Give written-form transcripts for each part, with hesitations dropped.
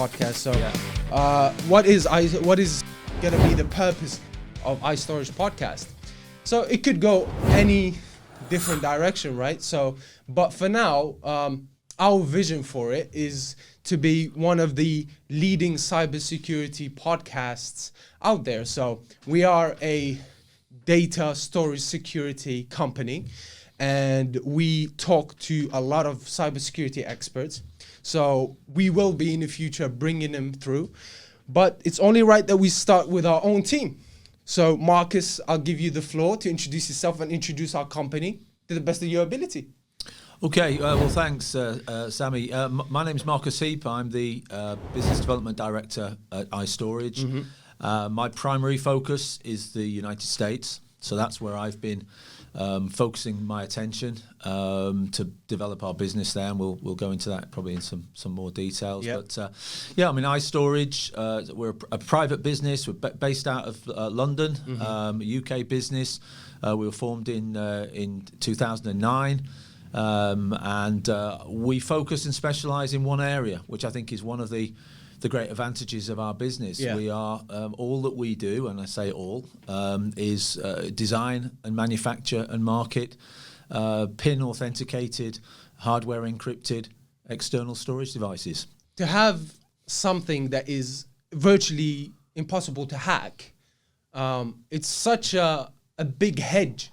podcast. So, what is going to be the purpose of iStorage podcast? So it could go any different direction, right? So, but for now, our vision for it is to be one of the leading cybersecurity podcasts out there. So we are a data storage security company, and we talk to a lot of cybersecurity experts. So we will be in the future bringing them through, but it's only right that we start with our own team. So Marcus, I'll give you the floor to introduce yourself and introduce our company to the best of your ability. Okay, well, thanks, Sammy. My name's Marcus Heap. I'm the Business Development Director at iStorage. Mm-hmm. My primary focus is the United States, so that's where I've been focusing my attention to develop our business there, and we'll go into that probably in some more details. Yep. But I mean, iStorage, we're a private business. We're based out of London, mm-hmm. A UK business. We were formed in 2009. And we focus and specialize in one area, which I think is one of the great advantages of our business. Yeah. We are all that we do, and I say all, is design and manufacture and market PIN authenticated, hardware encrypted, external storage devices. To have something that is virtually impossible to hack, it's such a big hedge.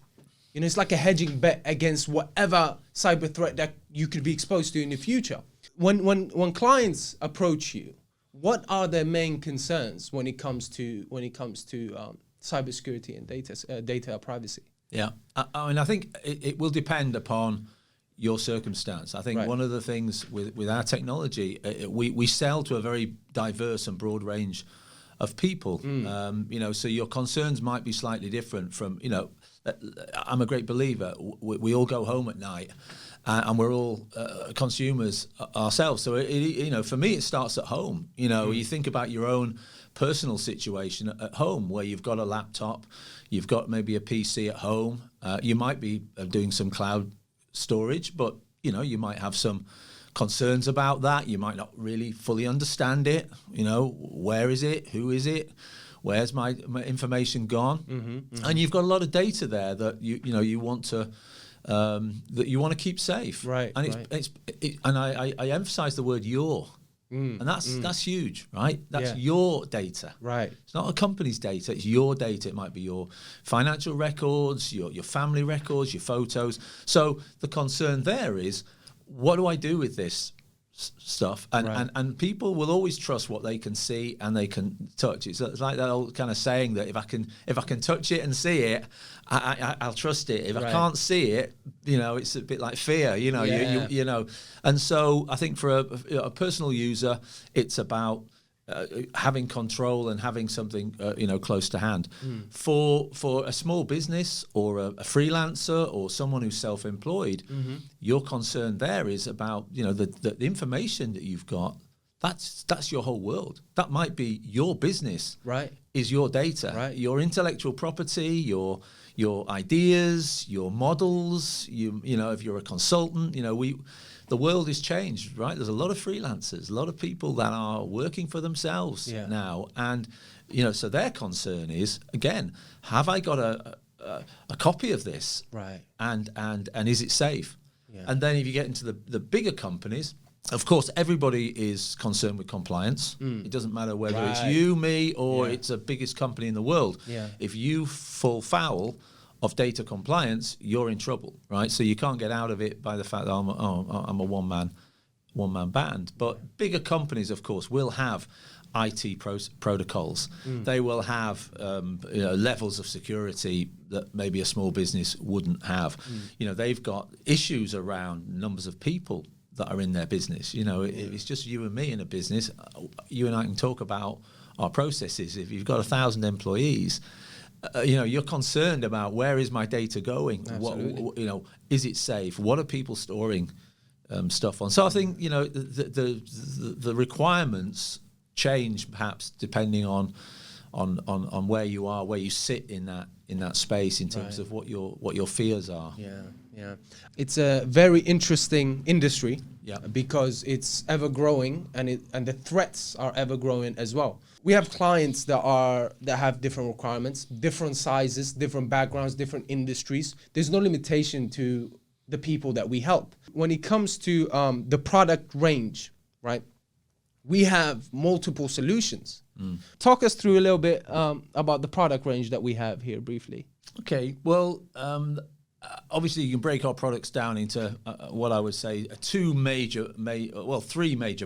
You know, it's like a hedging bet against whatever cyber threat that you could be exposed to in the future. When clients approach you, what are their main concerns when it comes to cybersecurity and data privacy? Yeah, I mean, I think it will depend upon your circumstance. I think one of the things with our technology, we sell to a very diverse and broad range of people. You know, so your concerns might be slightly different from, you know, I'm a great believer. We all go home at night, and we're all consumers ourselves. So, you know, for me, it starts at home. You know, you think about your own personal situation at home, where you've got a laptop, you've got maybe a PC at home. You might be doing some cloud storage, but you know, you might have some concerns about that. You might not really fully understand it. You know, where is it? Who is it? Where's my information gone? Mm-hmm, mm-hmm. And you've got a lot of data there that you want to keep safe. Right. And I emphasize the word your, and that's huge, right? That's your data. Right. It's not a company's data. It's your data. It might be your financial records, your family records, your photos. So the concern there is, what do I do with this stuff? And people will always trust what they can see and they can touch. It's like that old kind of saying that if I can touch it and see it, I'll trust it. If I can't see it, you know, it's a bit like fear. You know, you know. And so I think for a personal user, it's about having control and having something close to hand. For a small business or a freelancer or someone who's self-employed, your concern there is about, you know, the information that you've got. That's your whole world. That might be your business. Right. Is your data. Right. Your intellectual property, your ideas, your models. You know, if you're a consultant, you know, the world has changed, right? There's a lot of freelancers, a lot of people that are working for themselves now. And, you know, so their concern is, again, have I got a copy of this? Right. And is it safe? Yeah. And then if you get into the bigger companies, of course, everybody is concerned with compliance. It doesn't matter whether it's you, me, or it's the biggest company in the world. Yeah. If you fall foul of data compliance, you're in trouble, right? So you can't get out of it by the fact that I'm a one-man band. But bigger companies, of course, will have IT protocols. They will have levels of security that maybe a small business wouldn't have. You know, they've got issues around numbers of people that are in their business. You know, if it's just you and me in a business, you and I can talk about our processes. If you've got 1,000 employees, you know, you're concerned about where is my data going? Absolutely. What, you know, is it safe? What are people storing stuff on? So I think, you know, the requirements change perhaps depending on on where you are, where you sit in that space in terms of what your fears are. Yeah. It's a very interesting industry because it's ever growing and the threats are ever growing as well. We have clients that have different requirements, different sizes, different backgrounds, different industries. There's no limitation to the people that we help. When it comes to the product range, right? We have multiple solutions. Talk us through a little bit about the product range that we have here briefly. Okay, well, obviously you can break our products down into what I would say three major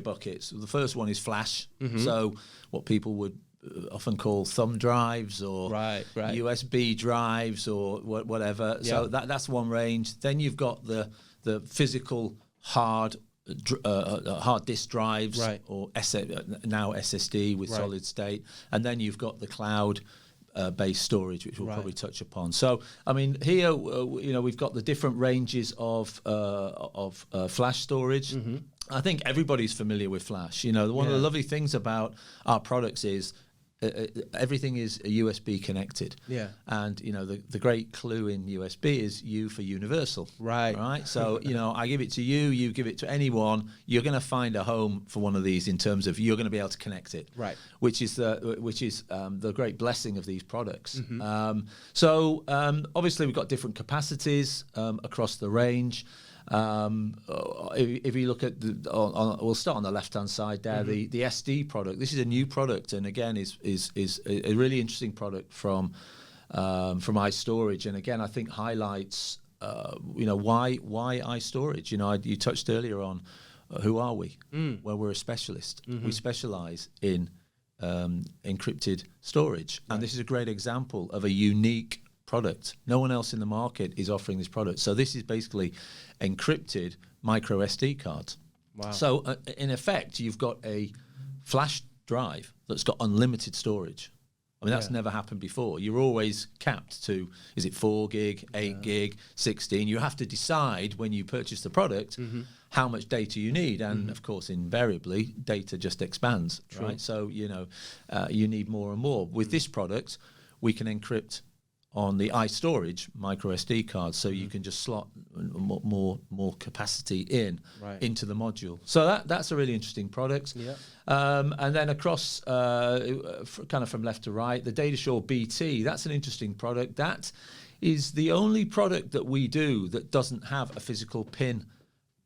buckets. The first one is flash. So what people would often call thumb drives or USB drives or whatever. Yeah. So that's one range. Then you've got the physical hard disk drives or now SSD with solid state, and then you've got the cloud based storage, which we'll probably touch upon. So I mean, here we've got the different ranges of flash storage. I think everybody's familiar with flash. One of the lovely things about our products is everything is USB connected. Yeah. And the great clue in USB is U for universal. Right. So I give it to you, you give it to anyone. You're going to find a home for one of these in terms of you're going to be able to connect it. Right. Which is the great blessing of these products. So obviously we've got different capacities across the range. If you look at we'll start on the left-hand side there. The SD product. This is a new product, and again is a really interesting product from iStorage, and again I think highlights why iStorage. You touched earlier on who are we? Well, we're a specialist. We specialize in encrypted storage, and this is a great example of a unique product. No one else in the market is offering this product. So this is basically encrypted micro SD cards. Wow. So in effect, you've got a flash drive that's got unlimited storage. I mean, that's never happened before. You're always capped to, is it 4 gig, 8 gig, 16? You have to decide when you purchase the product how much data you need. And of course, invariably, data just expands, right? So, you need more and more. With this product, we can encrypt on the iStorage micro SD card, so you can just slot more capacity into the module. So that's a really interesting product. Yeah. And then across, kind of from left to right, the DataSure BT. That's an interesting product. That is the only product that we do that doesn't have a physical pin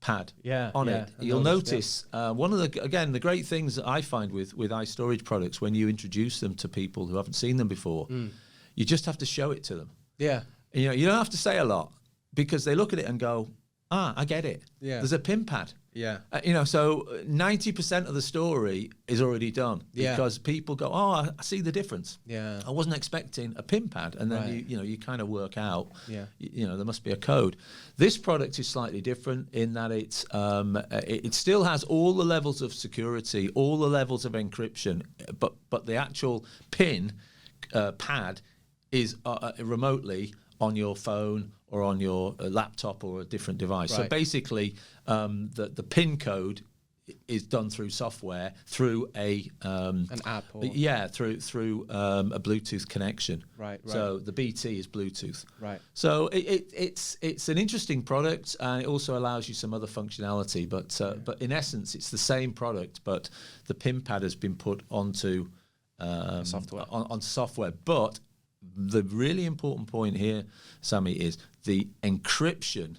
pad on it. You'll notice one of the great things that I find with iStorage products when you introduce them to people who haven't seen them before. You just have to show it to them. Yeah. You don't have to say a lot because they look at it and go, I get it. Yeah. There's a pin pad. Yeah. So 90% of the story is already done because people go, I see the difference. Yeah. I wasn't expecting a pin pad. And then you kind of work out, there must be a code. This product is slightly different in that it still has all the levels of security, all the levels of encryption, but the actual pin pad is remotely on your phone or on your laptop or a different device. So basically, the PIN code is done through software, through an app, or through a Bluetooth connection. Right. So the BT is Bluetooth. Right. So it's an interesting product, and it also allows you some other functionality. But in essence, it's the same product, but the PIN pad has been put onto software. On software, but the really important point here, Sammy, is the encryption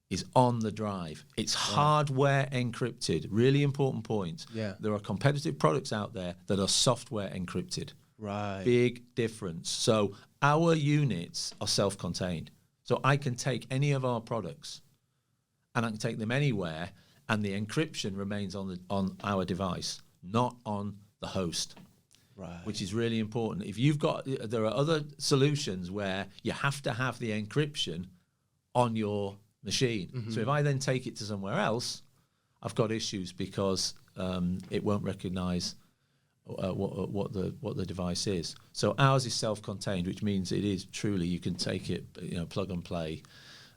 is on the drive. It's hardware encrypted. Really important point. Yeah. There are competitive products out there that are software encrypted. Right. Big difference. So our units are self-contained. So I can take any of our products and I can take them anywhere, and the encryption remains on our device, not on the host. Right. Which is really important. If there are other solutions where you have to have the encryption on your machine. So if I then take it to somewhere else, I've got issues because it won't recognize what the device is. So ours is self-contained, which means it is truly, you can take it, plug and play,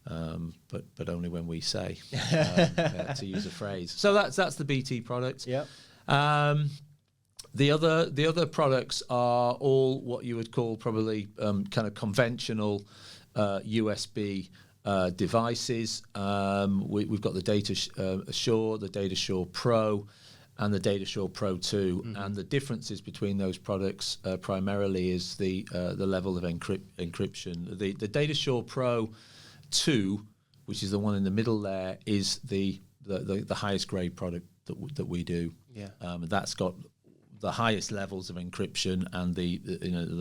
but only when we say, to use a phrase. So that's the BT product. Yep. The other products are all what you would call probably kind of conventional USB devices. We've got the DataSure, the DataSure Pro, and the DataSure Pro 2, and the differences between those products primarily is the level of encryption. The DataSure Pro 2, which is the one in the middle there, is the highest grade product that we do. Yeah. That's got the highest levels of encryption and the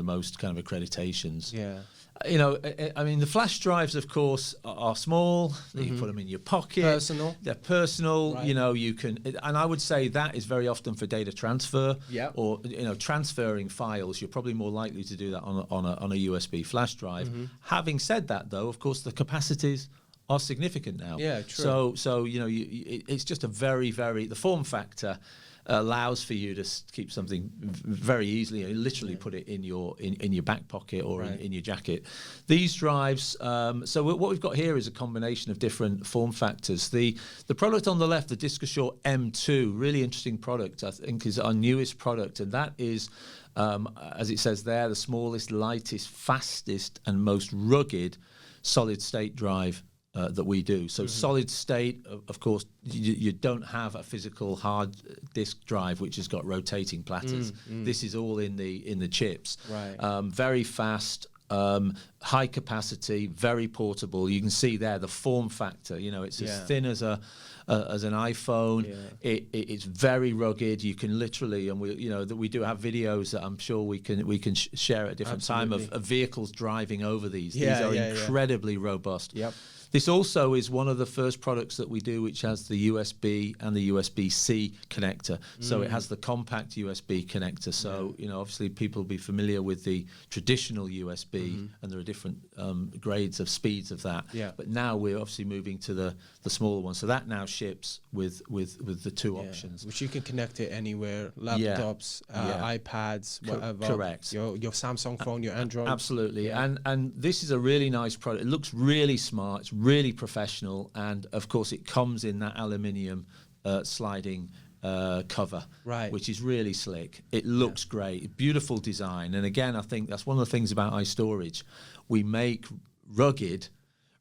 most kind of accreditations. Yeah. I mean, the flash drives, of course, are small. You put them in your pocket. Personal. They're personal. Right. You can, and I would say that is very often for data transfer. Yeah. Or transferring files. You're probably more likely to do that on a USB flash drive. Having said that, though, of course, the capacities are significant now. Yeah, true. So it's just a very, very, the form factor allows for you to keep something very easily, literally put it in your back pocket or in your jacket. These drives, so what we've got here is a combination of different form factors. The product on the left, the DiscoSure M2, really interesting product, I think is our newest product, and that is, as it says there, the smallest, lightest, fastest, and most rugged solid-state drive that we do. So solid state, of course, you don't have a physical hard disk drive which has got rotating platters. This is all in the chips. Right. Very fast, high capacity, very portable. You can see there the form factor. It's as thin as an iPhone. Yeah. It's very rugged. You can literally, and we do have videos that I'm sure we can share at a different time of vehicles driving over these. These are incredibly robust. Yep. This also is one of the first products that we do which has the USB and the USB-C connector. So it has the compact USB connector. So, obviously people will be familiar with the traditional USB and there are different grades of speeds of that. Yeah. But now we're obviously moving to the smaller one. So that now ships with the two options. Which you can connect it anywhere, laptops, iPads, whatever. Correct. Your Samsung phone, your Android. Absolutely. Yeah. And this is a really nice product. It looks really smart. It's really professional, and of course it comes in that aluminium sliding cover, which is really slick. It looks great, beautiful design, and again I think that's one of the things about iStorage. We make rugged,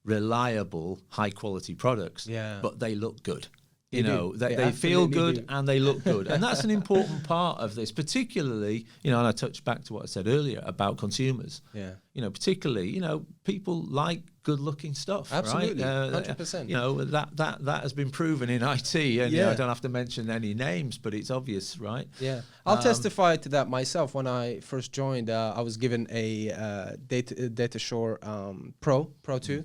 reliable, high quality products, but they look good. They feel good and they look good. And that's an important part of this, particularly, and I touched back to what I said earlier about consumers. Yeah. Particularly, people like good looking stuff. Absolutely. Right? 100%. That has been proven in IT. And I don't have to mention any names, but it's obvious, right? Yeah. I'll testify to that myself. When I first joined, I was given a DataSure Pro 2.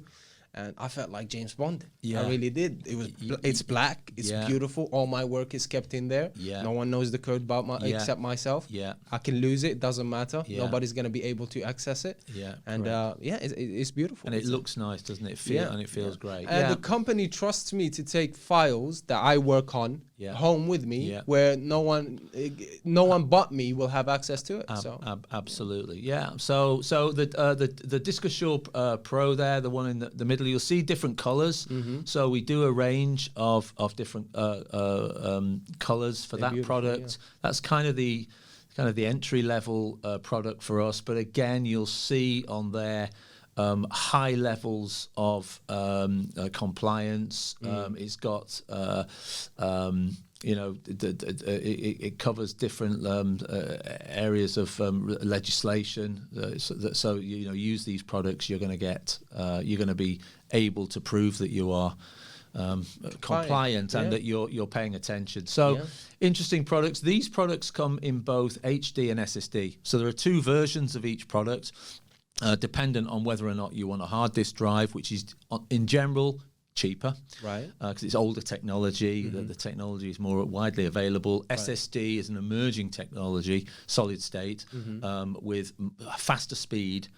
And I felt like James Bond. Yeah. I really did. It's black. It's beautiful. All my work is kept in there. Yeah. No one knows the code except myself. Yeah. I can lose it. Doesn't matter. Yeah. Nobody's going to be able to access it. Yeah. And it's beautiful. And it looks nice, doesn't it? And it feels great. And the company trusts me to take files that I work on home with me, where no one but me will have access to it. Absolutely. Yeah. So the DiscoSure Pro there, the one in the middle, you'll see different colors. So we do a range of different colors for that product. That's kind of the entry level product for us. But again, you'll see on there high levels of compliance. It's got it covers different areas of legislation. So use these products. You're going to be able to prove that you are compliant and that you're paying attention. So interesting products. These products come in both HD and SSD. So there are two versions of each product, dependent on whether or not you want a hard disk drive, which is in general cheaper, right? Because it's older technology. The technology is more widely available. SSD is an emerging technology, solid state, with faster speed,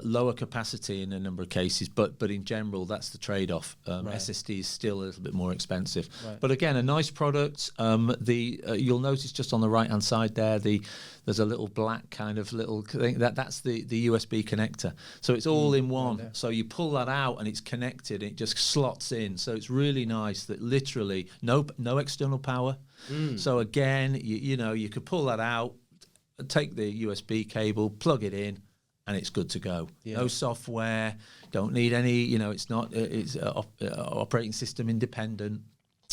lower capacity in a number of cases, but in general, that's the trade-off. SSD is still a little bit more expensive. But again, a nice product. You'll notice just on the right-hand side there's a little black kind of little thing. That's the USB connector. So it's all in one. Right, so you pull that out and it's connected. It just slots in. So it's really nice that literally no external power. So again, you could pull that out, take the USB cable, plug it in, and it's good to go. No software, don't need any. It's operating system independent.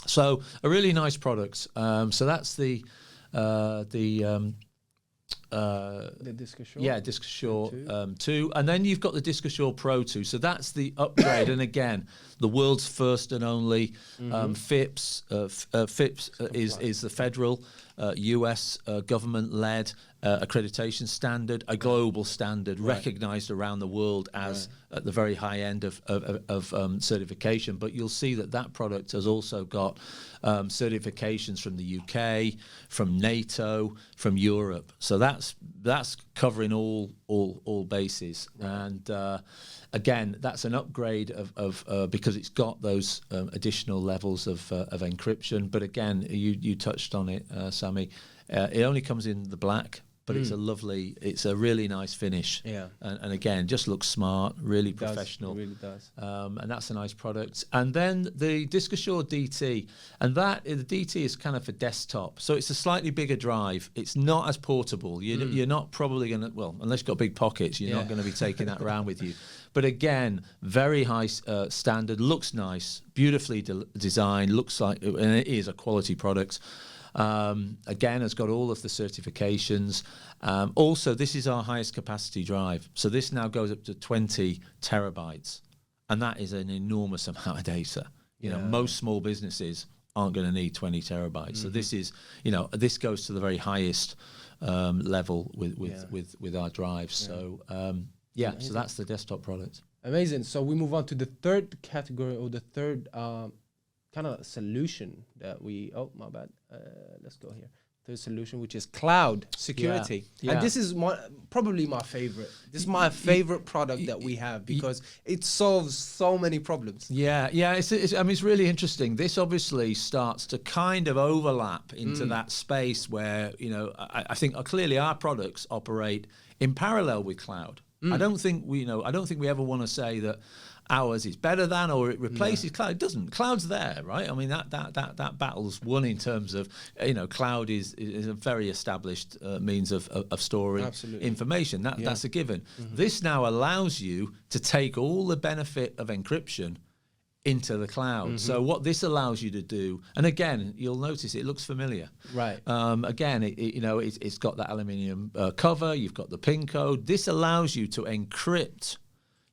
So a really nice product. So that's the DiscoSure. DiscoSure 2, and then you've got the DiscoSure Pro 2. So that's the upgrade, and again, the world's first and only FIPS. FIPS is the federal U.S. government-led accreditation standard, a global standard recognised around the world as at the very high end of certification. But you'll see that product has also got certifications from the UK, from NATO, from Europe. So that's covering all bases. And again, that's an upgrade of because it's got those additional levels of encryption. But again, you touched on it, Sammy. It only comes in the black, but it's a really nice finish. Yeah. And again, just looks smart, really professional. It really does. And that's a nice product. And then the DiscoSure DT, and the DT is kind of for desktop. So it's a slightly bigger drive. It's not as portable. You're not probably going to, well, unless you've got big pockets, you're not going to be taking that around with you. But again, very high standard, looks nice, beautifully designed, looks like, and it is a quality product. Again, has got all of the certifications. Also, this is our highest capacity drive. So this now goes up to 20 terabytes. And that is an enormous amount of data. Most small businesses aren't going to need 20 terabytes. So this is, this goes to the very highest level with our drives. Yeah. So, so that's the desktop product. Amazing. So we move on to the third category, or the third kind of solution that my bad. Let's go here. Third solution, which is cloud security. Yeah. And this is probably my favorite. This is my favorite product that we have because it solves so many problems. Yeah. It's really interesting. This obviously starts to kind of overlap into that space where, I think clearly our products operate in parallel with cloud. I don't think we ever want to say that ours is better than, or it replaces cloud. It doesn't. Cloud's there, right? I mean, that battle's won in terms of, cloud is a very established means of storing information. That's a given. This now allows you to take all the benefit of encryption into the cloud. So what this allows you to do, and again, you'll notice it looks familiar. Right. Again, it's got that aluminium cover. You've got the PIN code. This allows you to encrypt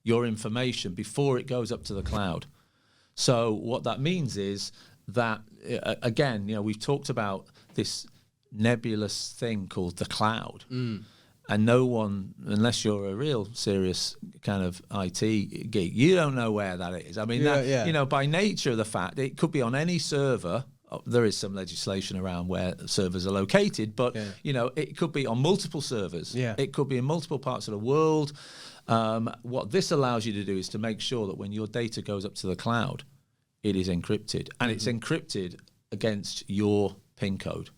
your information before it goes up to the cloud. So what that means is that, again, we've talked about this nebulous thing called the cloud. And no one, unless you're a real serious kind of IT geek, you don't know where that is. I mean, by nature of the fact, it could be on any server. There is some legislation around where servers are located, but, it could be on multiple servers. Yeah. It could be in multiple parts of the world. What this allows you to do is to make sure that when your data goes up to the cloud, it is encrypted, and it's encrypted against your PIN code.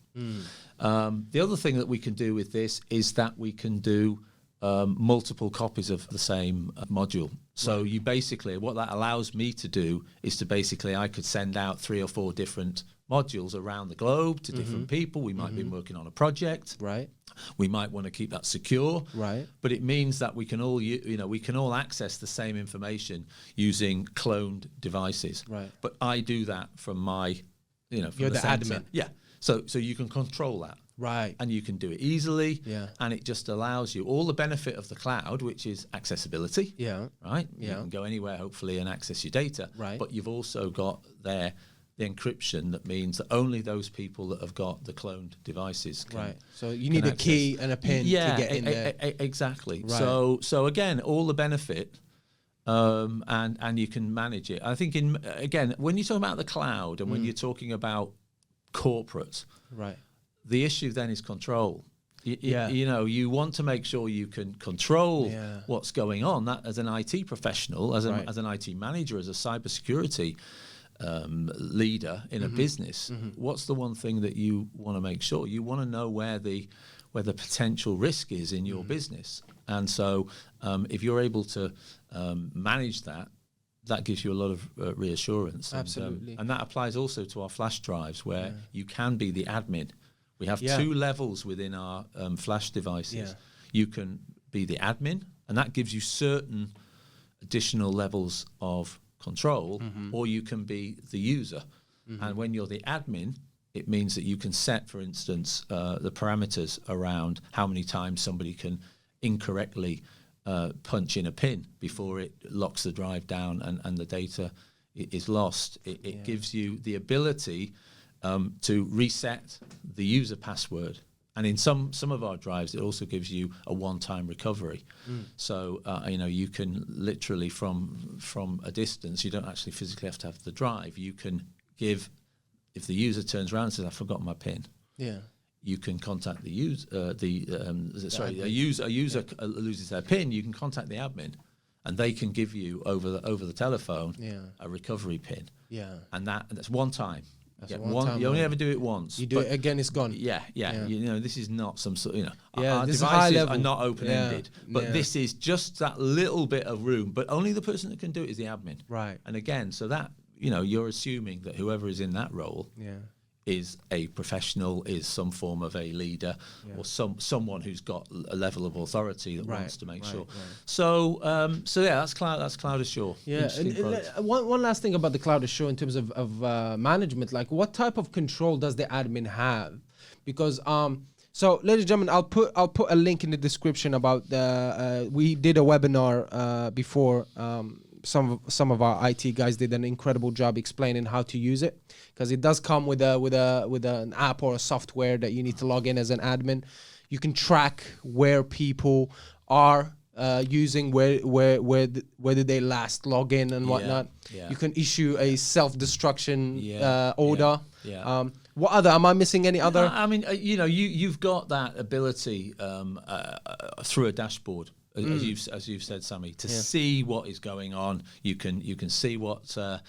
The other thing that we can do with this is that we can do multiple copies of the same module. So you basically, what that allows me to do is to I could send out 3 or 4 different modules around the globe to different people. We might be working on a project. Right. We might want to keep that secure. Right. But it means that we can all access the same information using cloned devices. Right. But I do that from my, from You're the center. admin. Yeah. So you can control that. Right. And you can do it easily. Yeah. And it just allows you all the benefit of the cloud, which is accessibility. Yeah. Right? Yeah. You can go anywhere, hopefully, and access your data. Right. But you've also got there the encryption that means that only those people that have got the cloned devices can. Right. So you need a key and a PIN to get in there. Exactly. Right. So again, all the benefit, and you can manage it. I think when you talk about the cloud and when you're talking about corporate, right, the issue then is control. You want to make sure you can control what's going on. That as an IT professional, as an IT manager, as a cybersecurity leader in a business, what's the one thing that you want to make sure? You want to know where the potential risk is in your business. And so if you're able to manage that, that gives you a lot of reassurance. Absolutely. And that applies also to our flash drives, where you can be the admin. We have 2 levels within our flash devices. Yeah. You can be the admin, and that gives you certain additional levels of control, or you can be the user. And when you're the admin, it means that you can set, for instance, the parameters around how many times somebody can incorrectly punch in a pin before it locks the drive down and the data is lost. It gives you the ability to reset the user password. And in some of our drives, it also gives you a one-time recovery. So, you can literally from a distance, you don't actually physically have to have the drive. You can give, if the user turns around and says, I've forgotten my PIN. Yeah. You can contact the user, a user loses their PIN, you can contact the admin, and they can give you over the telephone a recovery PIN. Yeah. And that's one time. You only ever do it once. You do it again, it's gone. Yeah. This is not some sort. Our devices are not open-ended, but this is just that little bit of room. But only the person that can do it is the admin. Right. And again, so that you're assuming that whoever is in that role is a professional, is some form of a leader, or someone who's got a level of authority that wants to make sure. Right. So that's Cloud Assure. Yeah. And one last thing about the Cloud Assure in terms of management, like what type of control does the admin have? Because so, ladies and gentlemen, I'll put a link in the description about we did a webinar before. Some of our IT guys did an incredible job explaining how to use it, because it does come with an app or a software that you need to log in as an admin. You can track where people are using, where did they last log in and whatnot. Yeah. You can issue a self-destruction order. Yeah. What other? Am I missing any other? I mean, you've got that ability through a dashboard. As you've said, Sammy, to see what is going on. You can see what the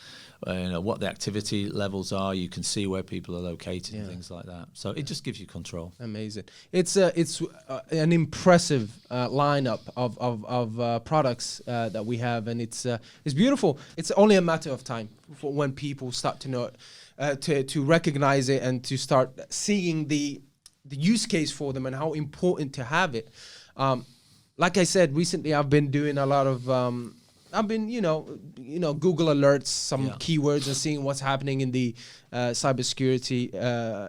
activity levels are. You can see where people are located and things like that. So it just gives you control. Amazing. It's an impressive lineup of products that we have, and it's beautiful. It's only a matter of time for when people start to know to recognize it and to start seeing the use case for them and how important to have it. Like I said, recently I've been doing a lot of, Google alerts, some keywords, and seeing what's happening in the cybersecurity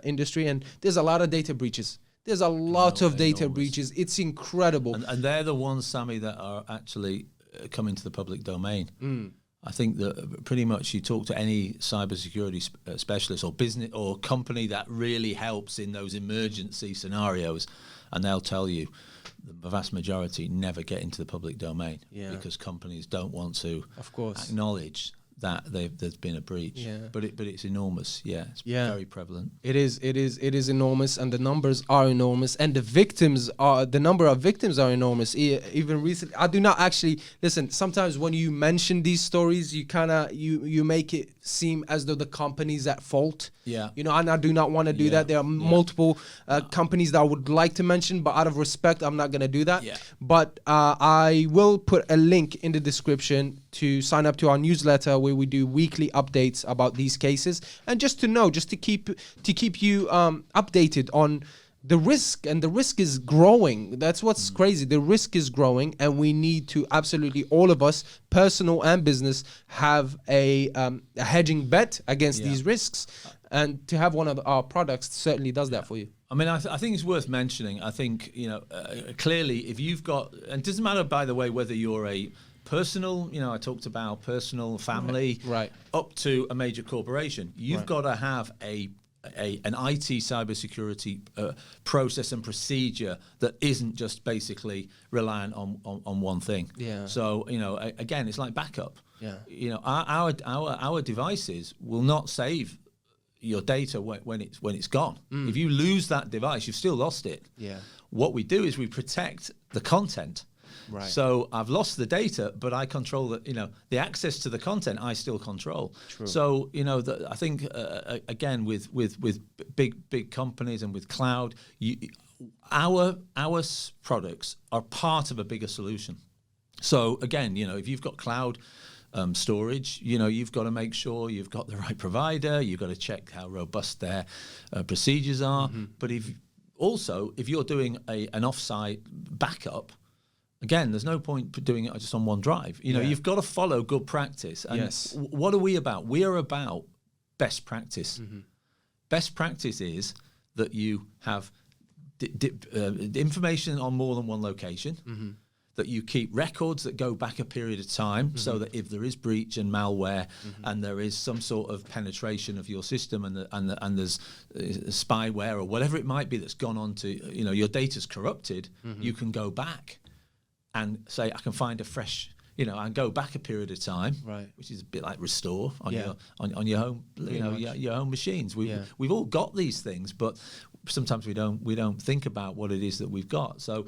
industry. And there's a lot of data breaches. There's a lot of data breaches. It's incredible. And they're the ones, Sammy, that are actually coming to the public domain. I think that pretty much you talk to any cybersecurity specialist or business or company that really helps in those emergency scenarios, and they'll tell you the vast majority never get into the public domain because companies don't want to acknowledge that there's been a breach. But it's enormous. It's very prevalent. It is enormous, and the numbers are enormous, and the number of victims are enormous. Even recently, I do not actually listen. Sometimes when you mention these stories, you make it seem as though the company's at fault. And I do not want to do that. There are multiple companies that I would like to mention, but out of respect, I'm not going to do that. But I will put a link in the description to sign up to our newsletter, where we do weekly updates about these cases, and just to keep you updated on the risk. And the risk is growing. That's what's crazy. The risk is growing, and we need to absolutely, all of us, personal and business, have a hedging bet against these risks. And to have one of our products certainly does that for you. I mean, I think it's worth mentioning. I think, clearly, if you've got, and it doesn't matter, by the way, whether you're a personal, I talked about personal, family, up to a major corporation. You've got to have an IT cybersecurity process and procedure that isn't just basically reliant on one thing. So, again, it's like backup. Our devices will not save your data when it's gone. If you lose that device, you've still lost it. Yeah. What we do is we protect the content. Right. So I've lost the data, but I control the access to the content. I still control. True. So I think again with big companies and with cloud, our products are part of a bigger solution. So again, if you've got cloud storage, you've got to make sure you've got the right provider. You've got to check how robust their procedures are. But if you're doing an offsite backup, again, there's no point doing it just on one drive. You've got to follow good practice. And what are we about? We are about best practice. Best practice is that you have information on more than one location, that you keep records that go back a period of time, so that if there is breach and malware and there is some sort of penetration of your system and there's spyware or whatever it might be that's gone on to, your data's corrupted, you can go back and say, I can find a fresh, and go back a period of time, right, which is a bit like restore on your home, your home machines. We've all got these things, but sometimes we don't think about what it is that we've got. So,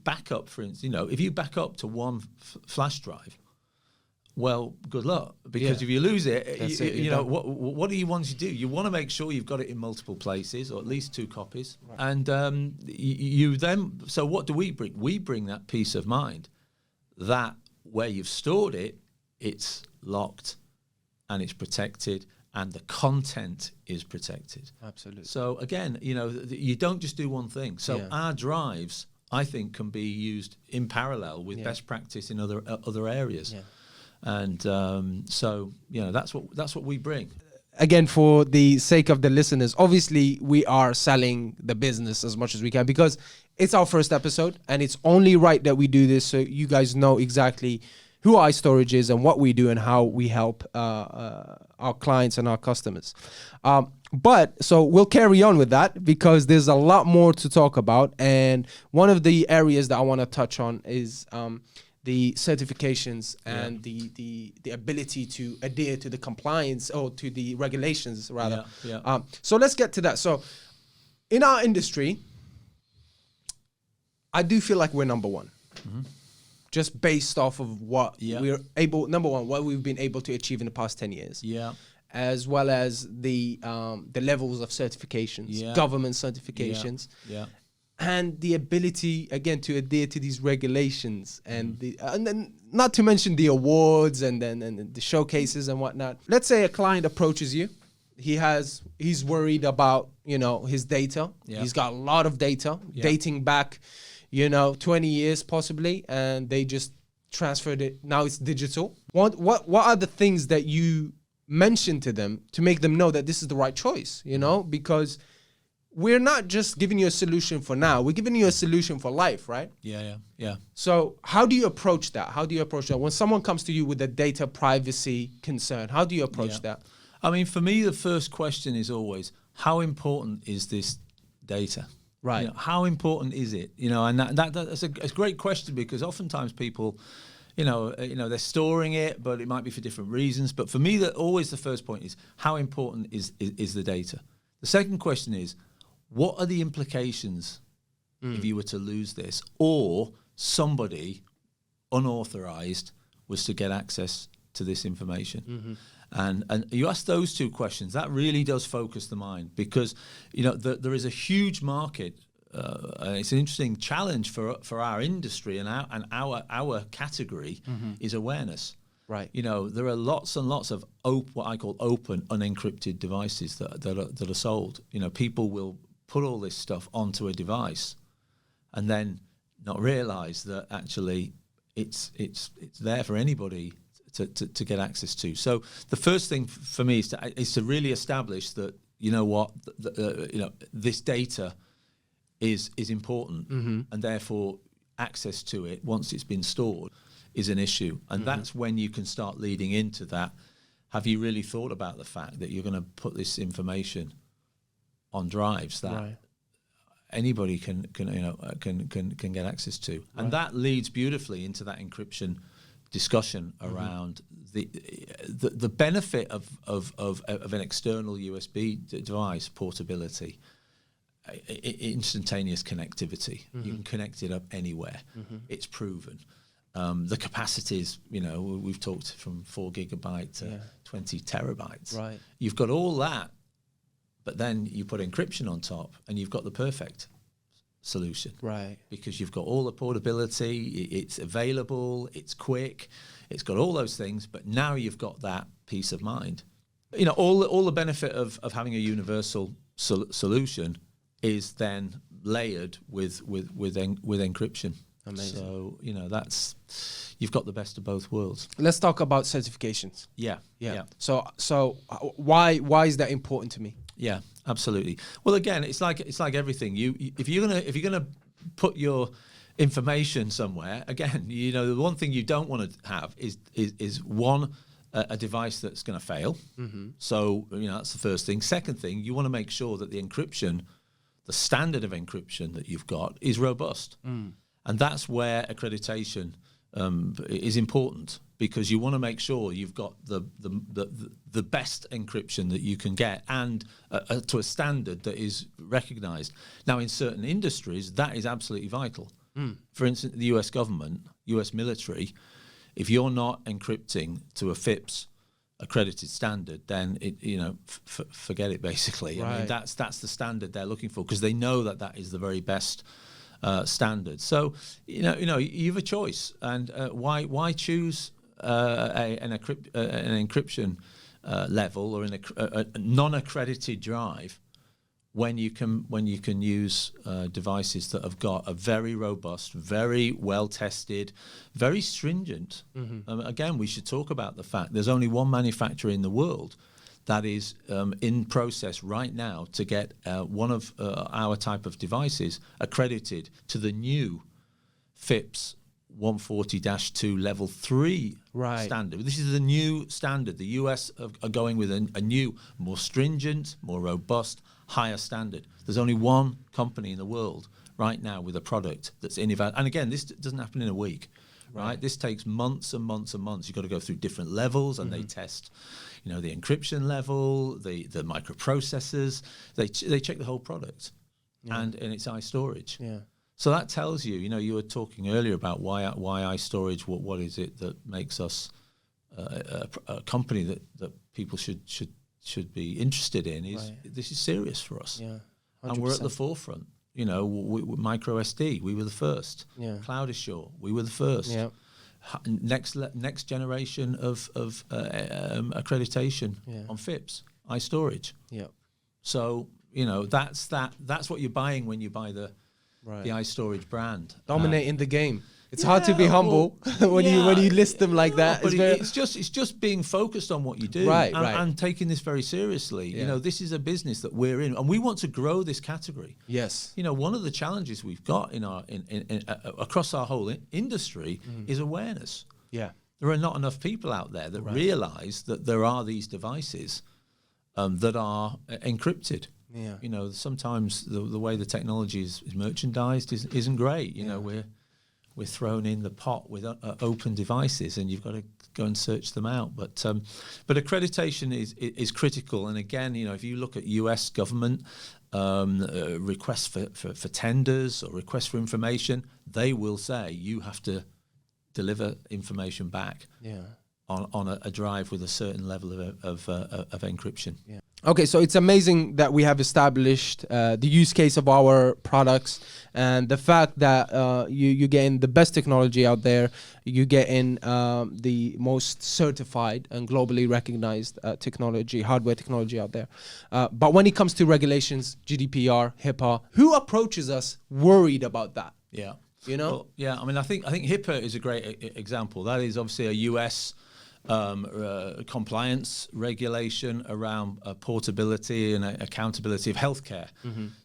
backup, for instance, if you back up to one flash drive, well, good luck, because if you lose it, what do you want to do? You want to make sure you've got it in multiple places, or at least 2 copies. Right. And you then, so what do we bring? We bring that peace of mind that where you've stored it, it's locked and it's protected, and the content is protected. Absolutely. So again, you don't just do one thing. So our drives, I think, can be used in parallel with best practice in other areas. Yeah. And that's what we bring. Again, for the sake of the listeners, obviously we are selling the business as much as we can, because it's our first episode and it's only right that we do this so you guys know exactly who iStorage is and what we do and how we help our clients and our customers. But so we'll carry on with that, because there's a lot more to talk about. And one of the areas that I want to touch on is the certifications and the ability to adhere to the compliance, or to the regulations rather. So let's get to that. So in our industry, I do feel like we're number one. Just based off of what we're able, number one, what we've been able to achieve in the past 10 years. As well as the levels of certifications, government certifications. And the ability, again, to adhere to these regulations, and then not to mention the awards and the showcases and whatnot. Let's say a client approaches you. He's worried about, his data. He's got a lot of data dating back, 20 years possibly, and they just transferred it. Now it's digital. What are the things that you mention to them to make them know that this is the right choice, because we're not just giving you a solution for now, we're giving you a solution for life, right? Yeah. So how do you approach that? When someone comes to you with a data privacy concern, how do you approach that? I mean, for me, the first question is always, how important is this data? Right. How important is it? And that's a great question, because oftentimes people, they're storing it, but it might be for different reasons. But for me, always the first point is, how important is the data? The second question is, what are the implications if you were to lose this, or somebody unauthorized was to get access to this information? And you ask those two questions, that really does focus the mind, because there is a huge market. And it's an interesting challenge for our industry and our category is awareness. Right. There are lots and lots of what I call open, unencrypted devices that are sold. People will put all this stuff onto a device and then not realize that actually it's there for anybody to get access to. So the first thing for me is to really establish that, this data is important, and therefore access to it once it's been stored is an issue. And that's when you can start leading into that. Have you really thought about the fact that you're going to put this information on drives that anybody can get access to? And that leads beautifully into that encryption discussion around the benefit of an external USB device portability, instantaneous connectivity. You can connect it up anywhere. It's proven. The capacities, we've talked from 4 gigabyte to 20 terabytes. Right. You've got all that, but then you put encryption on top, and you've got the perfect solution. Right. Because you've got all the portability, it's available, it's quick, it's got all those things, but now you've got that peace of mind. All the benefit of having a universal solution is then layered with encryption. Amazing. So you've got the best of both worlds. Let's talk about certifications. Yeah. So why is that important to me? Yeah, absolutely. Well, again, it's like everything. If you're gonna put your information somewhere, again, the one thing you don't want to have is one, a device that's going to fail. So that's the first thing. Second thing, you want to make sure that the encryption, the standard of encryption that you've got, is robust, and that's where accreditation is important, because you want to make sure you've got the best encryption that you can get, and to a standard that is recognized. Now, in certain industries, that is absolutely vital. For instance, the US government, US military, if you're not encrypting to a FIPS accredited standard, then forget it, basically. Right. I mean, that's the standard they're looking for, because they know that is the very best standard. So you have a choice, and why choose an encryption level or a non-accredited drive when you can use devices that have got a very robust, very well tested, very stringent. Again, we should talk about the fact there's only one manufacturer in the world that is in process right now to get one of our type of devices accredited to the new FIPS 140-2 level 3 standard. This is the new standard. The US are going with a new, more stringent, more robust, higher standard. There's only one company in the world right now with a product that's innovative. And again, this doesn't happen in a week, right? This takes months and months and months. You've got to go through different levels, and they test, the encryption level, the microprocessors. They check the whole product, and it's iStorage. Yeah. So that tells you, you were talking earlier about why iStorage. What is it that makes us a company that people should be interested in? This is serious for us, and we're at the forefront. Micro SD, we were the first. Cloud Assure, we were the first. Next generation of accreditation on FIPS, iStorage. So that's what you're buying when you buy the iStorage brand. Dominating the game. It's hard to be humble when you list them like that. But it's just being focused on what you do, and taking this very seriously. This is a business that we're in, and we want to grow this category. Yes. One of the challenges we've got in across our whole industry is awareness. Yeah. There are not enough people out there that realize that there are these devices that are encrypted. Yeah. Sometimes the way the technology is merchandised isn't great. We're thrown in the pot with open devices, and you've got to go and search them out. But accreditation is critical. And again, if you look at US government requests for tenders or requests for information, they will say you have to deliver information back on a drive with a certain level of encryption. Yeah. Okay, so it's amazing that we have established the use case of our products, and the fact that you get in the best technology out there, you get in the most certified and globally recognized hardware technology out there. But when it comes to regulations, GDPR, HIPAA, who approaches us worried about that? Yeah. Well, I mean, I think HIPAA is a great example. That is obviously a US compliance regulation around portability and accountability of healthcare.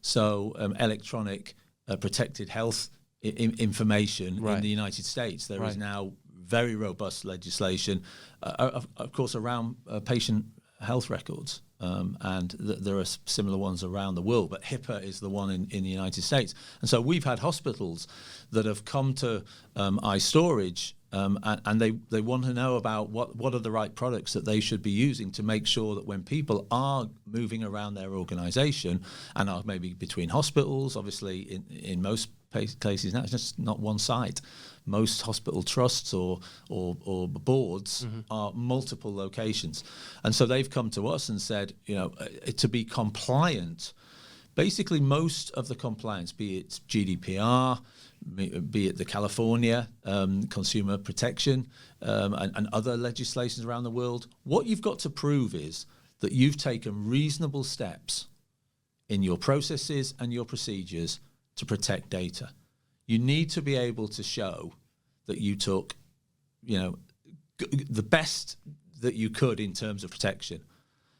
So electronic protected health information in the United States. There is now very robust legislation, of course, around patient health records. And there are similar ones around the world, but HIPAA is the one in the United States. And so we've had hospitals that have come to iStorage and they want to know about what are the right products that they should be using to make sure that when people are moving around their organization and are maybe between hospitals, obviously in most cases now it's just not one site. Most hospital trusts or boards are multiple locations, and so they've come to us and said, to be compliant, basically most of the compliance, be it GDPR, be it the California consumer protection and other legislations around the world, what you've got to prove is that you've taken reasonable steps in your processes and your procedures to protect data. You need to be able to show that you took, the best that you could in terms of protection.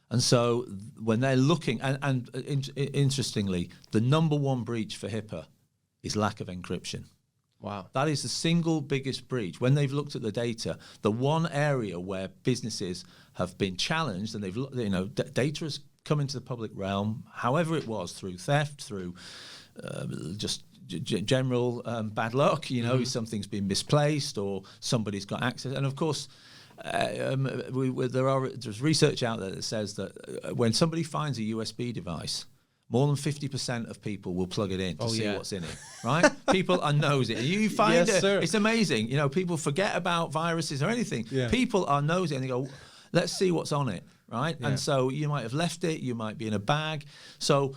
And so when they're looking, and interestingly, the number one breach for HIPAA is lack of encryption. Wow. That is the single biggest breach. When they've looked at the data, the one area where businesses have been challenged and data has come into the public realm, however it was, through theft, through just general bad luck, something's been misplaced or somebody's got access. And of course, there's research out there that says that when somebody finds a USB device, more than 50% of people will plug it in to see what's in it, right? People are nosy. You find it's amazing. People forget about viruses or anything. Yeah. People are nosy and they go, let's see what's on it, right? Yeah. And so you might have left it, you might be in a bag. So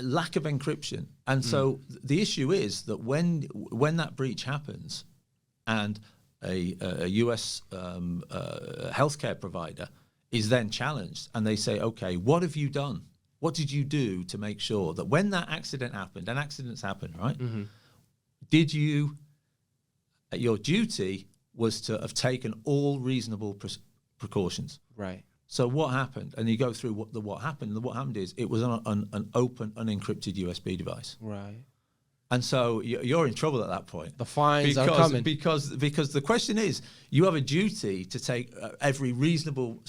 lack of encryption. And so the issue is that when that breach happens and a US healthcare provider is then challenged and they say, okay, what have you done? What did you do to make sure that when that accident happened, and accidents happen, right? Mm-hmm. Did you, your duty was to have taken all reasonable precautions? Right. So what happened? And you go through what happened. And what happened is it was an open, unencrypted USB device. Right. And so you're in trouble at that point. The fines are coming. Because the question is, you have a duty to take every reasonable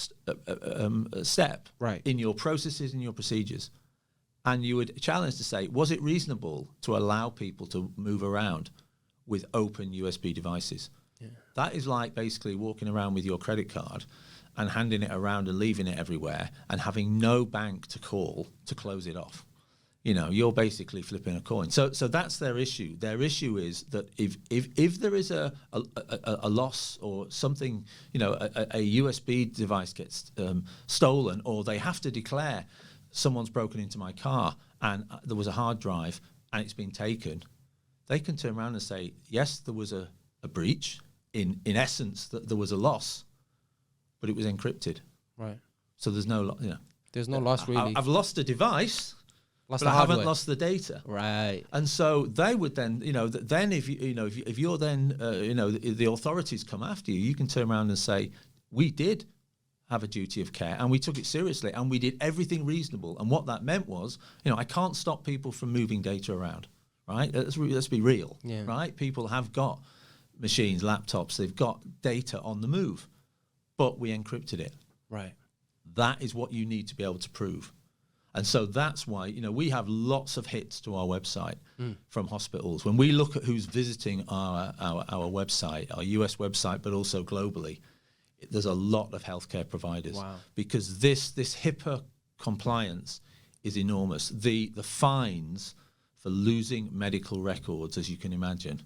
step in your processes and your procedures. And you would challenge to say, was it reasonable to allow people to move around with open USB devices? Yeah. That is like basically walking around with your credit card and handing it around and leaving it everywhere and having no bank to call to close it off. You're basically flipping a coin. So that's their issue. Their issue is that if there is a loss or something, a USB device gets stolen, or they have to declare someone's broken into my car and there was a hard drive and it's been taken, they can turn around and say, yes, there was a breach. In essence, that there was a loss, but it was encrypted. Right. So there's no, there's no loss really. I've lost a device. But I haven't lost the data, right? And so they would then, then if you're then, the authorities come after you, you can turn around and say, we did have a duty of care and we took it seriously and we did everything reasonable. And what that meant was, I can't stop people from moving data around, right? Let's be real, right? People have got machines, laptops, they've got data on the move, but we encrypted it, right? That is what you need to be able to prove. And so that's why, we have lots of hits to our website from hospitals. When we look at who's visiting our website, our US website, but also globally, there's a lot of healthcare providers. Wow. Because this HIPAA compliance is enormous. The fines for losing medical records, as you can imagine,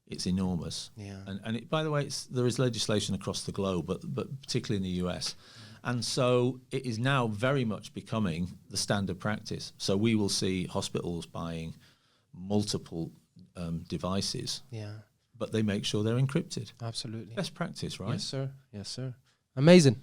it's enormous. Yeah. And by the way, there is legislation across the globe, but particularly in the US. And so it is now very much becoming the standard practice. So we will see hospitals buying multiple devices, but they make sure they're encrypted. Absolutely. Best practice, right? Yes, sir. Yes, sir. Amazing.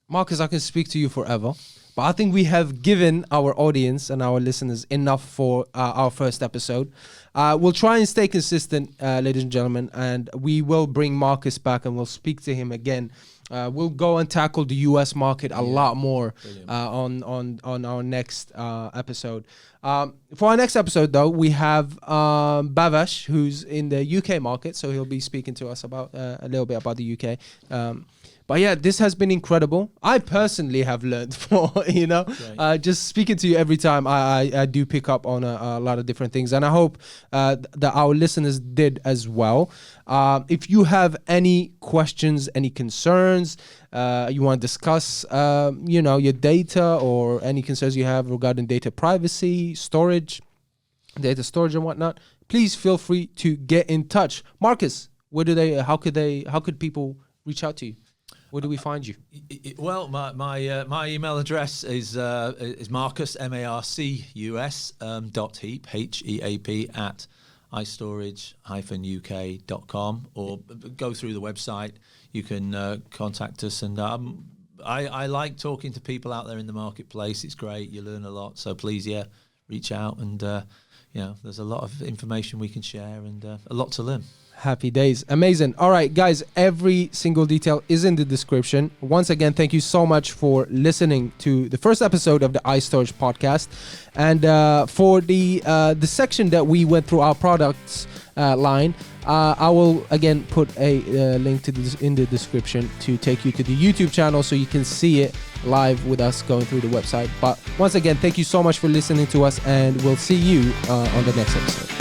Marcus, I can speak to you forever, but I think we have given our audience and our listeners enough for our first episode. We'll try and stay consistent, ladies and gentlemen, and we will bring Marcus back and we'll speak to him again We'll go and tackle the US market a lot more on our next episode. For our next episode, though, we have Bhavesh, who's in the UK market, so he'll be speaking to us about a little bit about the UK. But yeah, this has been incredible. I personally have learned more, just speaking to you every time. I do pick up on a lot of different things, and I hope that our listeners did as well. If you have any questions, any concerns, you want to discuss, your data or any concerns you have regarding data privacy, data storage and whatnot, please feel free to get in touch. Marcus, how could people reach out to you? Where do we find you? Well, my email address is Marcus, Marcus, .heap, HEAP, at iStorage-UK.com, or go through the website. You can contact us, and I like talking to people out there in the marketplace. It's great. You learn a lot. So please, reach out, and there's a lot of information we can share, and a lot to learn. Happy days. Amazing. All right, guys, every single detail is in the description. Once again, thank you so much for listening to the first episode of the iStorage podcast. And for the section that we went through our products line, I will again put a link to this in the description to take you to the YouTube channel so you can see it live with us going through the website. But once again, thank you so much for listening to us, and we'll see you on the next episode.